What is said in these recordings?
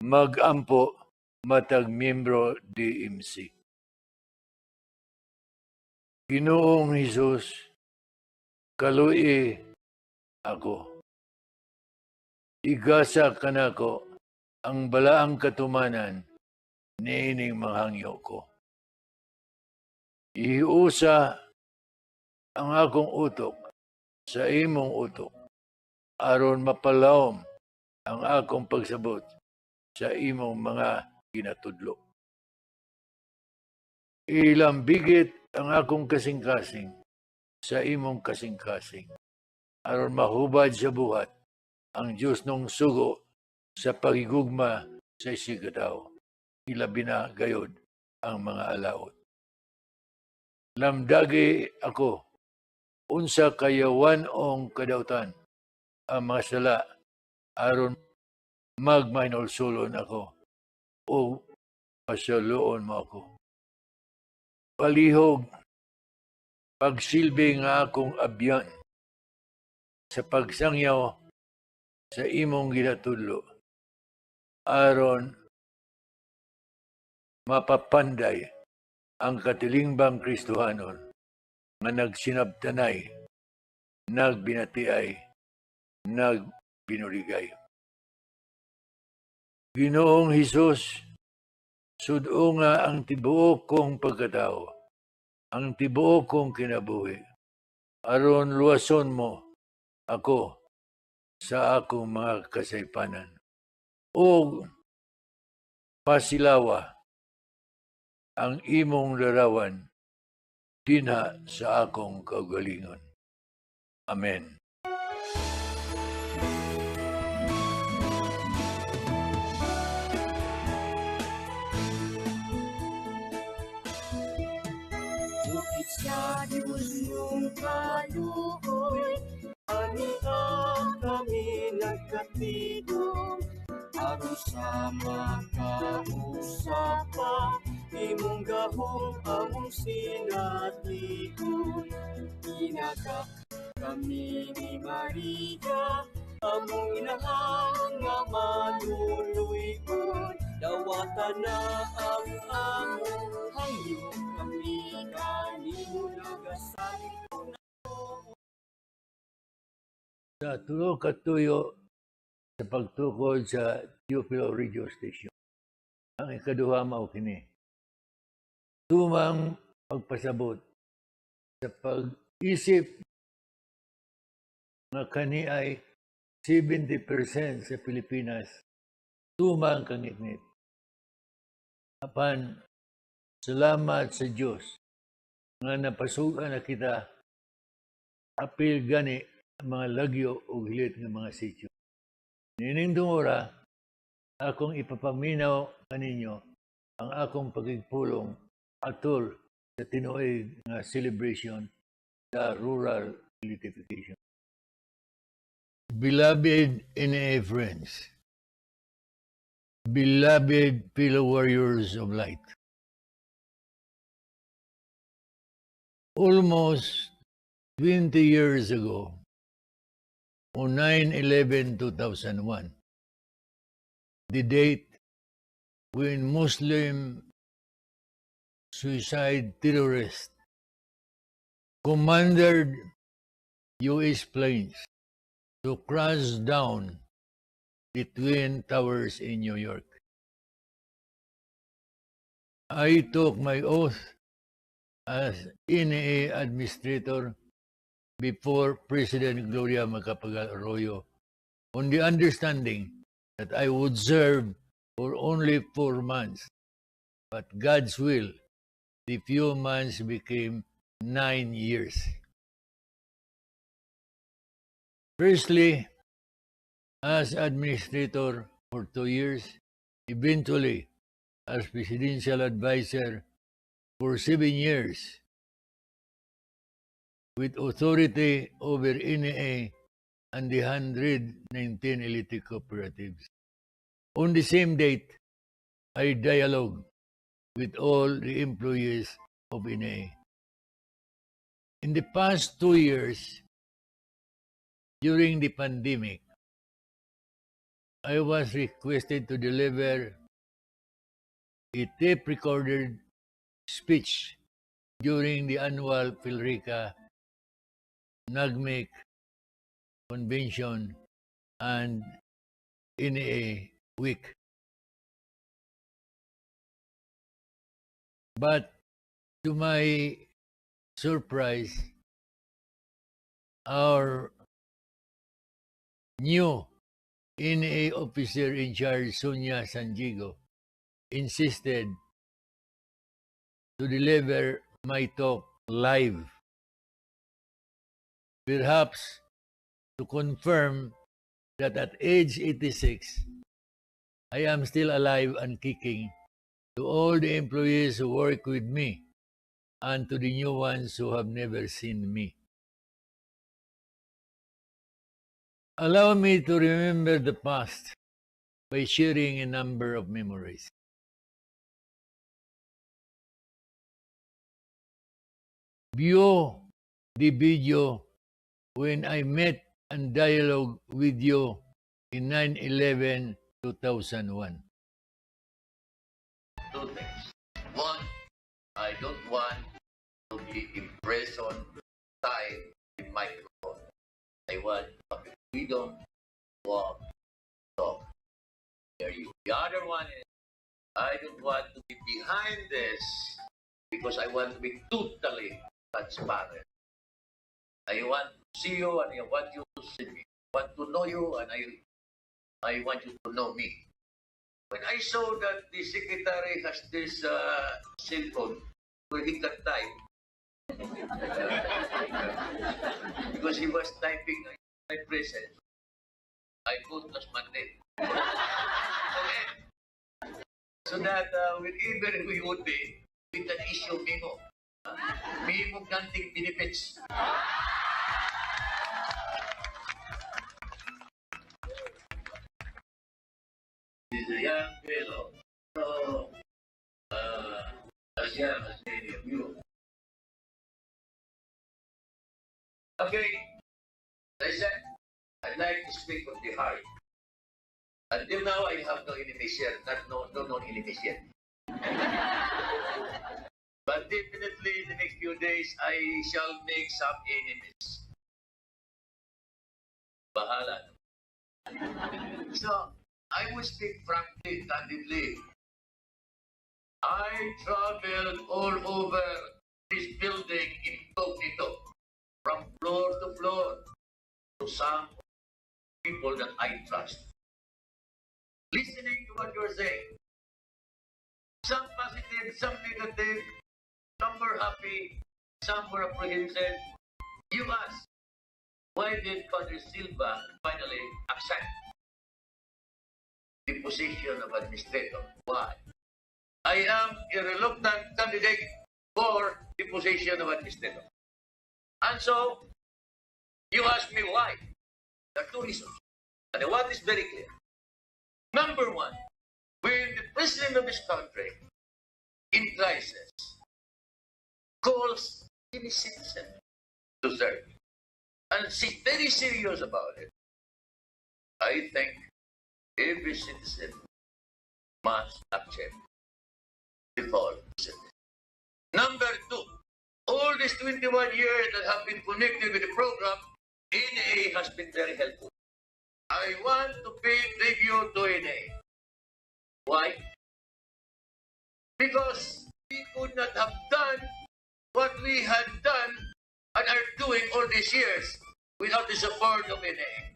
magampo matag miyembro DMC. Ginoong Hesus, kaluoy ako. Igasa kanako ang balaang katumanan niining manghangyo ko. Iusa ang akong utok sa imong utok aron mapalawom ang akong pagsabot sa imong mga ginatudlo. Ilambigit ang akong kasing-kasing sa imong kasing-kasing aron mahubad sa buhat ang Diyos nung sugo sa pagigugma sa isigataw. Ilabi na gayod ang mga alaot. Lamdagi ako, unsa kayawan ong kadautan ang mga sala aron magmahinulsulon ako o pasaluon mo ako. Palihog, pagsilbi nga akong abyan sa pagsangyaw sa imong ginatudlo aron mapapanday ang katilingbang Kristohanon nga nagsinabtanay, nagbinatiay, nagbinuligay. Ginoong Hesus, sudo nga ang tibuok kong pagkatao, ang tibuok kong kinabuhi, aron luwason mo ako sa akong mga kasaypanan. O pasilawa ang imong larawan dinha sa akong kaugalingon. Amen. Bukit sa Diyos mong kaluoy, aniya kami nagkatidong, aron sa makausapa, imong gahong among sinatigon. Inagak kami ni Maria, among inahang nga manuluyon. Dawatan na ang among hangyo, kami kanimo nagasalig na. Sa tulo ka tuyo sa pagtukod sa Teofilo Radio Station, ang ikaduha mao kini. Tumang pagpasabot sa pag-isip nga kani ay 70% sa Pilipinas tumang kangitngit. Apan salamat sa Dios nga napasukan na kita apil gani ang mga lagyo o hilit ng mga sityo. Nining dungora, akong ipapaminaw kaninyo ang akong pagigpulong atol sa tinuoy nga celebration sa rural electrification. Beloved NA friends, beloved fellow warriors of light, almost 20 years ago, on 9/11/2001, the date when Muslim suicide terrorists commanded U.S. planes to crash down the Twin Towers in New York. I took my oath as NA administrator before President Gloria Macapagal Arroyo on the understanding that I would serve for only 4 months. But God's will, the few months became 9 years. Firstly, as administrator for 2 years, eventually as presidential advisor for 7 years, with authority over NA and the 119 electric cooperatives. On the same date, I dialogue with all the employees of NA. In the past 2 years, during the pandemic, I was requested to deliver a tape-recorded speech during the annual Pilrica NAGMIC Convention and NA Week. But to my surprise, our new NA officer in charge, Sonia Sanjigo, insisted to deliver my talk live, perhaps to confirm that at age 86, I am still alive and kicking to all the employees who work with me and to the new ones who have never seen me. Allow me to remember the past by sharing a number of memories. View the video when I met and dialogue with you in 9/11/2001. Two things. One, I don't want to be imprisoned tied in microphone. I want freedom, walk, talk. There you. The other one is I don't want to be behind this because I want to be totally transparent. I want to see you and I want you to see me. I want to know you and I want you to know me. When I saw that the secretary has this cell phone where he can type, because he was typing in my presence, I put as magnet. Okay. So that whenever we would be, we can issue memo. Memo granting benefits. This is a young fellow. So, as young as any of you. Okay, as I said, I'd like to speak from the heart. Until now, I have no enemies here, no enemies yet. But definitely, in the next few days, I shall make some enemies. Bahala. So, I will speak frankly, candidly. I traveled all over this building incognito, from floor to floor, to some people that I trust. Listening to what you're saying. Some positive, some negative, some were happy, some were apprehensive. You ask, why did Father Silva finally accept the position of administrator? Why? I am a reluctant candidate for the position of administrator. And so, you ask me why. There are two reasons. And the one is very clear. Number one, when the president of this country, in crisis, calls any citizen to serve, and she's very serious about it, I think every citizen must accept the call to service. Number two, all these 21 years that have been connected with the program, NA has been very helpful. I want to pay tribute to NA. Why? Because we could not have done what we had done and are doing all these years without the support of NA.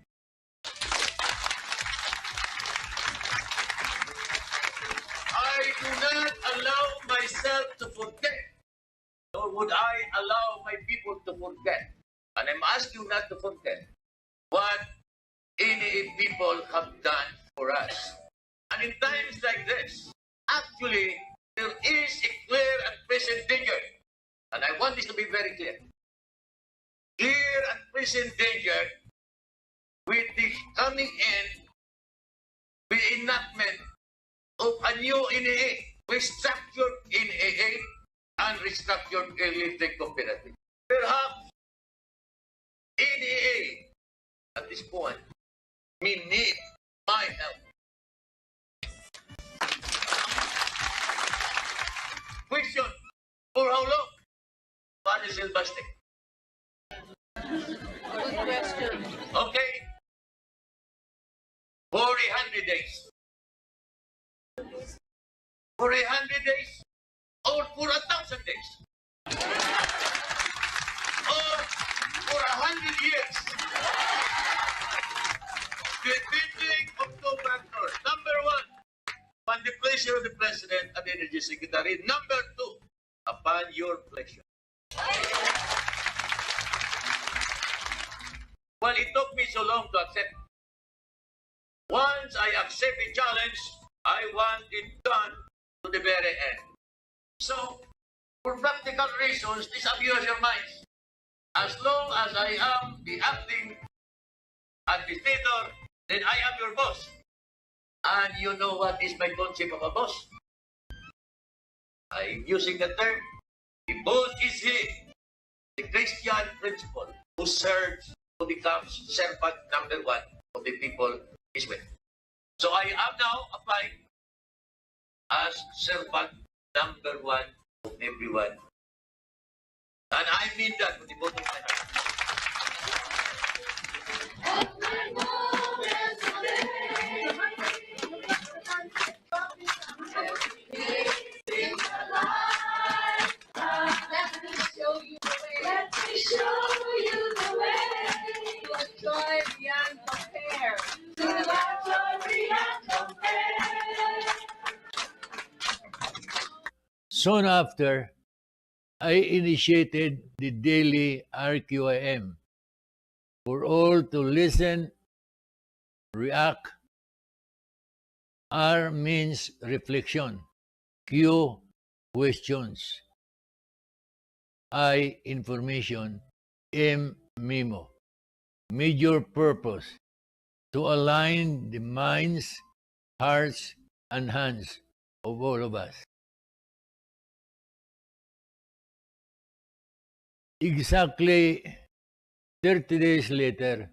I do not allow myself to forget, nor would I allow my people to forget. And I'm asking you not to forget what any people have done for us. And in times like this, actually, there is a clear and present danger. And I want this to be very clear. Clear and present danger with the coming in, with the enactment of a new NAA, restructured NAA and restructured electric cooperative. Perhaps NAA at this point may need my help. Question, for how long? What is Silvestre? Good question. Okay, for 100 days. For 100 days? Or for 1,000 days? Or for 100 years? Depending on two factors. Number one, upon the pleasure of the President and the Energy Secretary. Number two, upon your pleasure. Well, it took me so long to accept. Once I accept a challenge, I want it done to the very end. So, for practical reasons, disabuse your minds. As long as I am the acting administrator, then I am your boss. And you know what is my concept of a boss? I'm using the term, the boss is he, the Christian principle, who serves, who becomes servant number one of the people is with. So I am now applying as servant number one of everyone. And I mean that with the bottom of my heart. Let me show you the way. Let me show you the way. To a joy beyond compare. To a joy beyond compare. Soon after, I initiated the daily RQIM for all to listen, react. R means reflection. Q, questions. I, information. M, memo. Major purpose, to align the minds, hearts, and hands of all of us. Exactly 30 days later,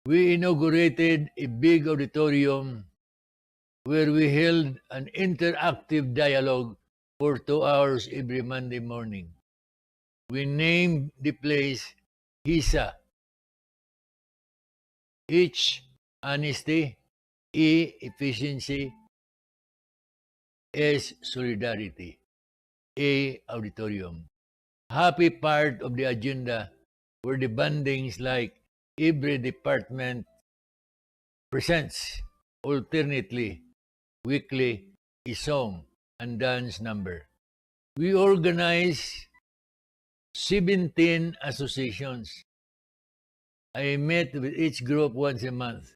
we inaugurated a big auditorium where we held an interactive dialogue for 2 hours every Monday morning. We named the place HISA. H, honesty. E, efficiency. S, solidarity. A, auditorium. Happy part of the agenda were the bandings like every department presents alternately, weekly, a song and dance number. We organize 17 associations. I met with each group once a month,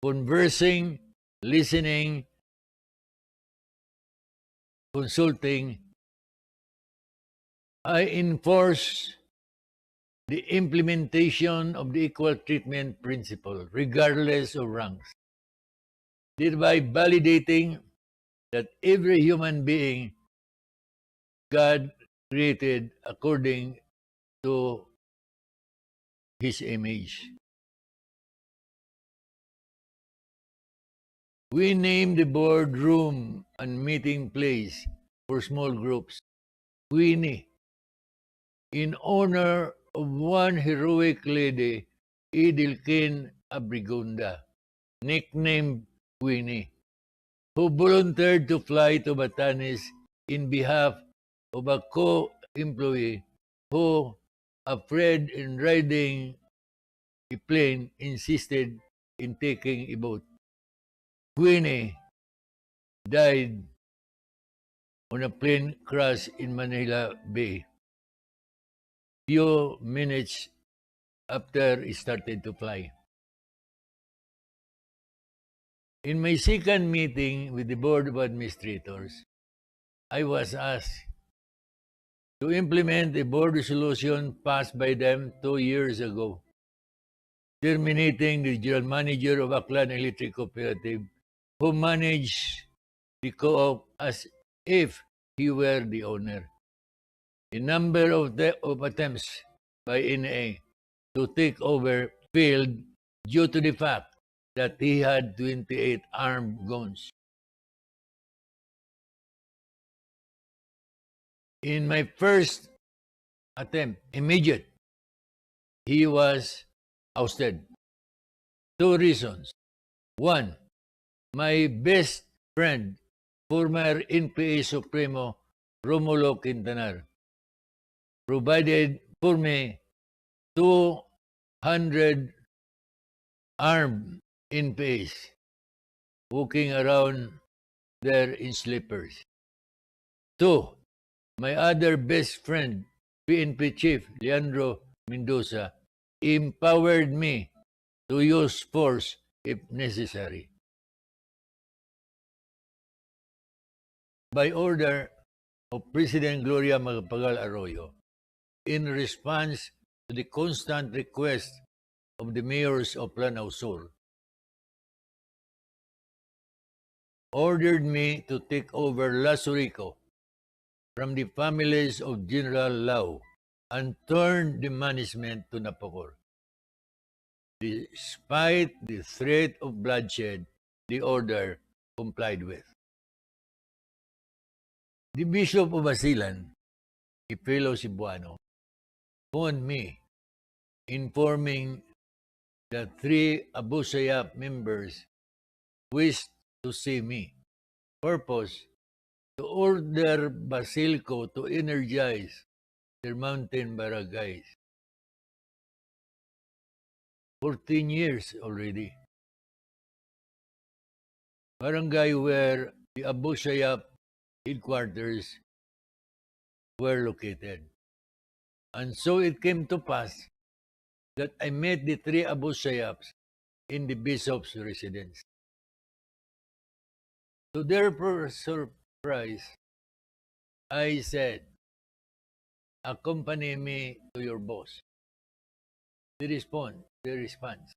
conversing, listening, consulting. I enforce the implementation of the equal treatment principle, regardless of ranks, thereby validating that every human being God created according to His image. We named the board room and meeting place for small groups Queenie, in honor of one heroic lady, Idilkin Abrigunda, nicknamed Queenie, who volunteered to fly to Batanes in behalf of a co-employee who, afraid in riding a plane, insisted in taking a boat. Queenie died on a plane crash in Manila Bay. Few minutes after it started to fly. In my second meeting with the Board of Administrators, I was asked to implement a board resolution passed by them 2 years ago, terminating the general manager of Aklan Electric Cooperative, who managed the co-op as if he were the owner. A number of attempts by NA to take over failed due to the fact that he had 28 armed guns. In my first attempt, immediate, he was ousted. 2 reasons. 1, my best friend, former NPA Supremo Romulo Quintanar, provided for me 200 armed NPAs walking around there in slippers. 2, my other best friend, PNP Chief Leandro Mendoza, empowered me to use force if necessary. By order of President Gloria Macapagal Arroyo, in response to the constant request of the mayors of Lanao Sur, ordered me to take over Lasurico from the families of General Lau and turn the management to Napocor. Despite the threat of bloodshed, the order complied with. The Bishop of Basilan, a fellow Cebuano, phoned me informing that 3 Abu Sayyaf members wished to see me. Purpose, to order Basilco to energize their mountain barangays. 14 years already. Barangay where the Abu Sayyaf headquarters were located. And so it came to pass that I met the 3 Abu Sayyafs in the bishop's residence. To their surprise, I said, accompany me to your boss. The response,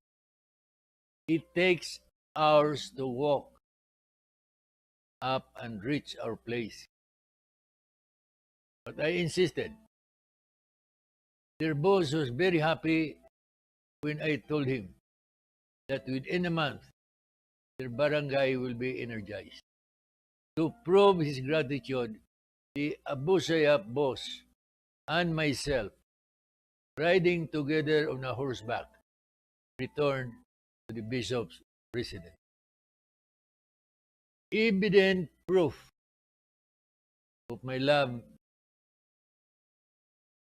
it takes hours to walk up and reach our place. But I insisted. Their boss was very happy when I told him that within a month, their barangay will be energized. To prove his gratitude, the Abu Sayyaf boss and myself, riding together on a horseback, returned to the bishop's residence. Evident proof of my love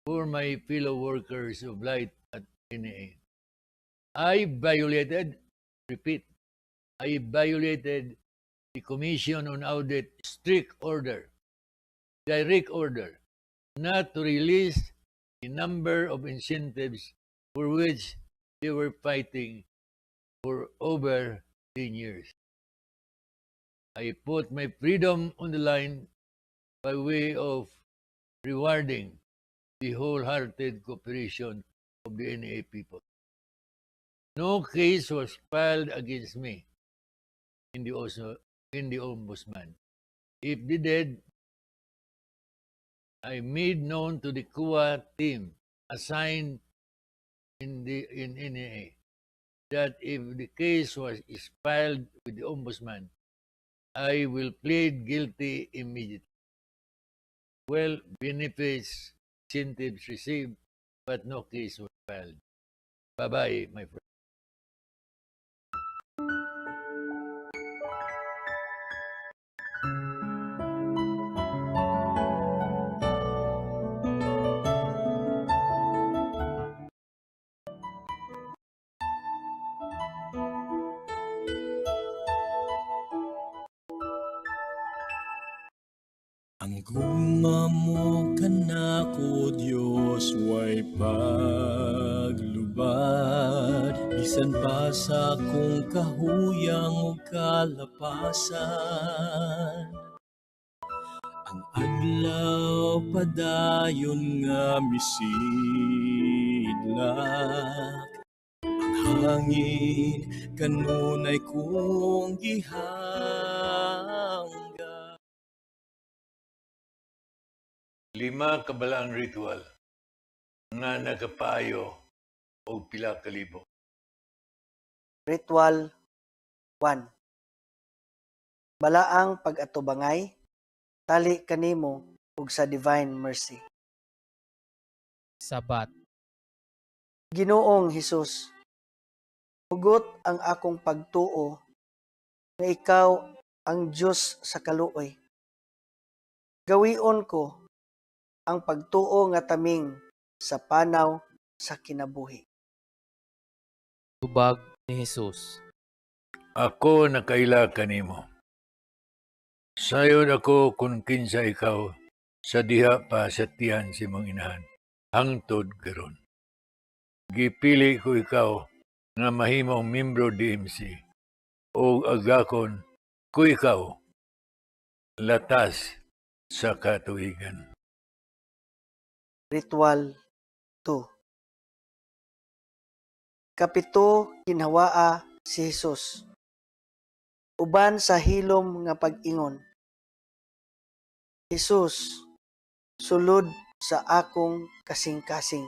for my fellow workers of light at NA. I violated the Commission on Audit strict order, direct order, not to release the number of incentives for which they were fighting for over 10 years. I put my freedom on the line by way of rewarding the wholehearted cooperation of the NA people. No case was filed against me in the Ombudsman. If they did, I made known to the CUA team assigned in NA that if the case is filed with the Ombudsman, I will plead guilty immediately. Well, benefits, incentives received, but no case was filed. Bye-bye, my friend. Ang gumamo kanako Dios way paglubad bisan pa sa kung kahuyang o kalapasan. Ang adlaw padayon nga misidlak, ang hangin kanunay kong gihangga. 5 kabalaang ritual nga nagapayo o pila ka libo. Ritual 1. Balaang pag-atubangay, tali kanimo ug sa divine mercy. Sabat. Ginoong Hesus, hugot ang akong pagtuo nga ikaw ang Diyos sa kaluoy. Gawion ko ang pagtuo nga taming sa panaw sa kinabuhi. Tubag ni Jesus. Ako nakaila kanimo. Sayon ako kung kinsa ikaw sa diha pa sa tiyan si mong inahan, hangtod karon. Gipili ko ikaw nga mahimong membro DMC o agakon ko ikaw latas sa katuigan. Ritual 2. Kapito kinhawaa si Hesus. Uban sa hilom nga pag-ingon. Hesus, sulod sa akong kasing-kasing.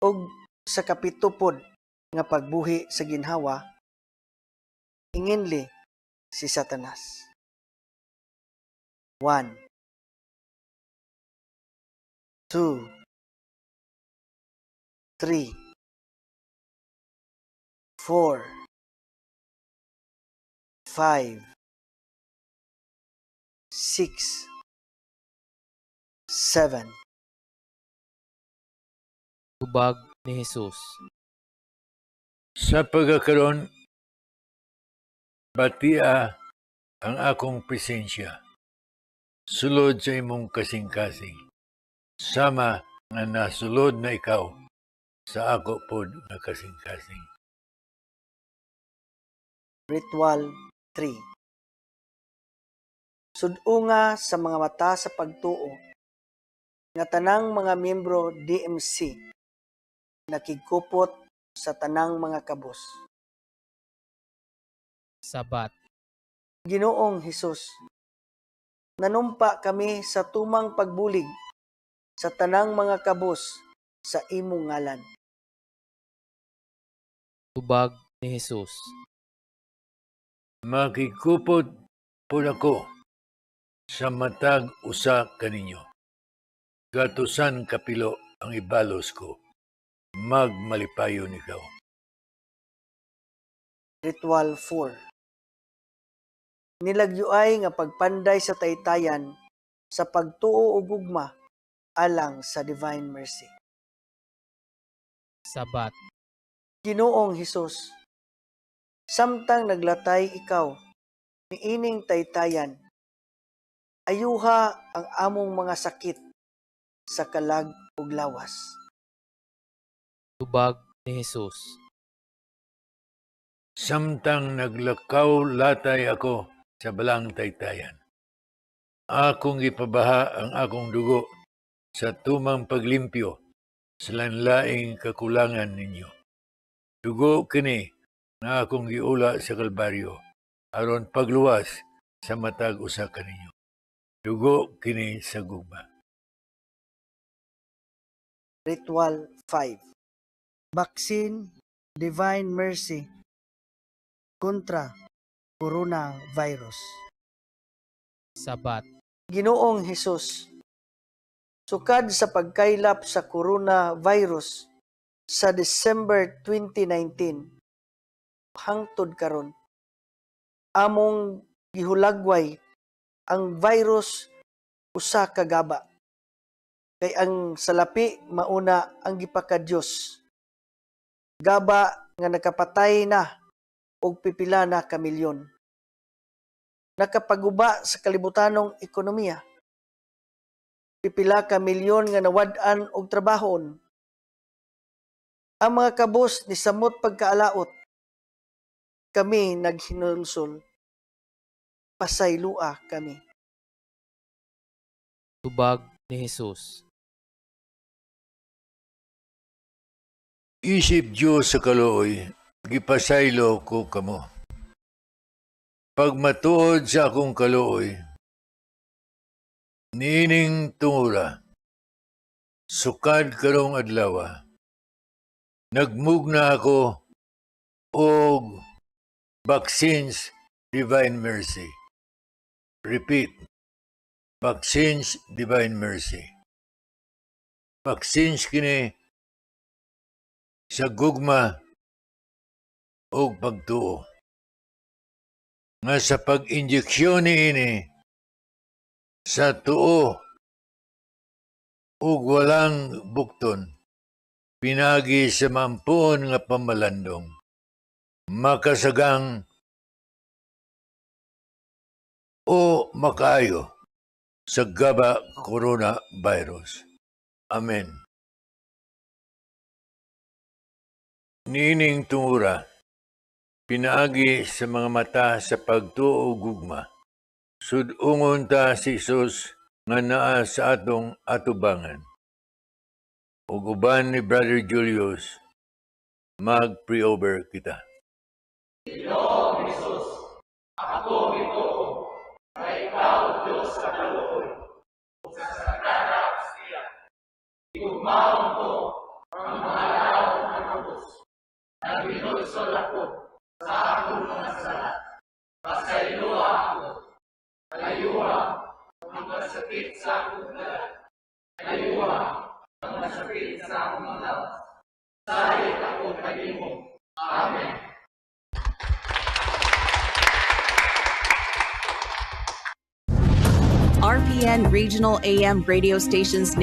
Og sa kapito pod nga pagbuhi sa ginhawa, inginli si Satanas. 1, 2, 3, 4, 5, 6, 7. Tubag ni Jesus. Sa pagkakaroon, batia ang akong presensya. Sulod sa imong kasing-kasing. Sama nga nasulod na ikaw sa ako pod nga kasing-kasing. Ritual 3. Sudunga sa mga mata sa pagtuo nga tanang mga miyembro DMC nakigkupot sa tanang mga kabos. Sabat. Ginoong Hesus, nanumpa kami sa tumang pagbulig sa tanang mga kabos sa imong ngalan. Tubag ni Jesus. Makikupod po ako sa matag usa kaninyo. Gatusan kapilo ang ibalos ko. Magmalipayon ikaw. Ritual 4. Nilagyuay nga pagpanday sa taytayan sa pagtuo ug gugma alang sa divine mercy. Sabat. Ginoong Hesus, samtang naglatay ikaw niining taytayan, ayuha ang among mga sakit sa kalag ug lawas. Tubag ni Jesus. Samtang naglakaw latay ako sa balang taytayan. Akong ipabaha ang akong dugo sa tumang paglimpyo sa lanlaing kakulangan ninyo. Dugo kini na akong giula sa Kalbaryo aron pagluwas sa matag usa kaninyo. Dugo kini sa gugma. Ritual 5. Vaccine, divine mercy kontra coronavirus. Sabat. Ginoong Hesus, sukad sa pagkaylap sa coronavirus sa December 2019 hangtod karon, among gihulagway ang virus usa ka gaba. Kay ang salapi mauna ang gipakadiyos. Gaba nga nakapatay na og pipila na ka milyon. Nakapaguba sa kalibutanong ekonomiya. Pipila ka milyon nga nawad-an og trabahon. Ang mga kabos ni samot pagkaalaot. Kami naghinulsol. Pasaylua kami. Tubag ni Jesus. Isip Diyos sa kaluoy, gipasaylo ko kamo. Pag matuod sa akong kaluoy, niining tungura, sukad karong adlaw, nagmugna ako og vaccines, divine mercy. Repeat, vaccines, divine mercy. Vaccines kini sa gugma o pagtuo. Nga sa pag-injeksyon ini sa tuo ug walang bukton, pinagi sa mampuon nga pamalandong, makasagang o makaayo sa gaba coronavirus. Amen. Nining tungura, pinaagi sa mga mata sa pagtuo gugma. Sudungon ta si Jesus nga naa sa atong atubangan. Ug uban ni Brother Julius, mag-pre-over kita. RPN Regional AM radio stations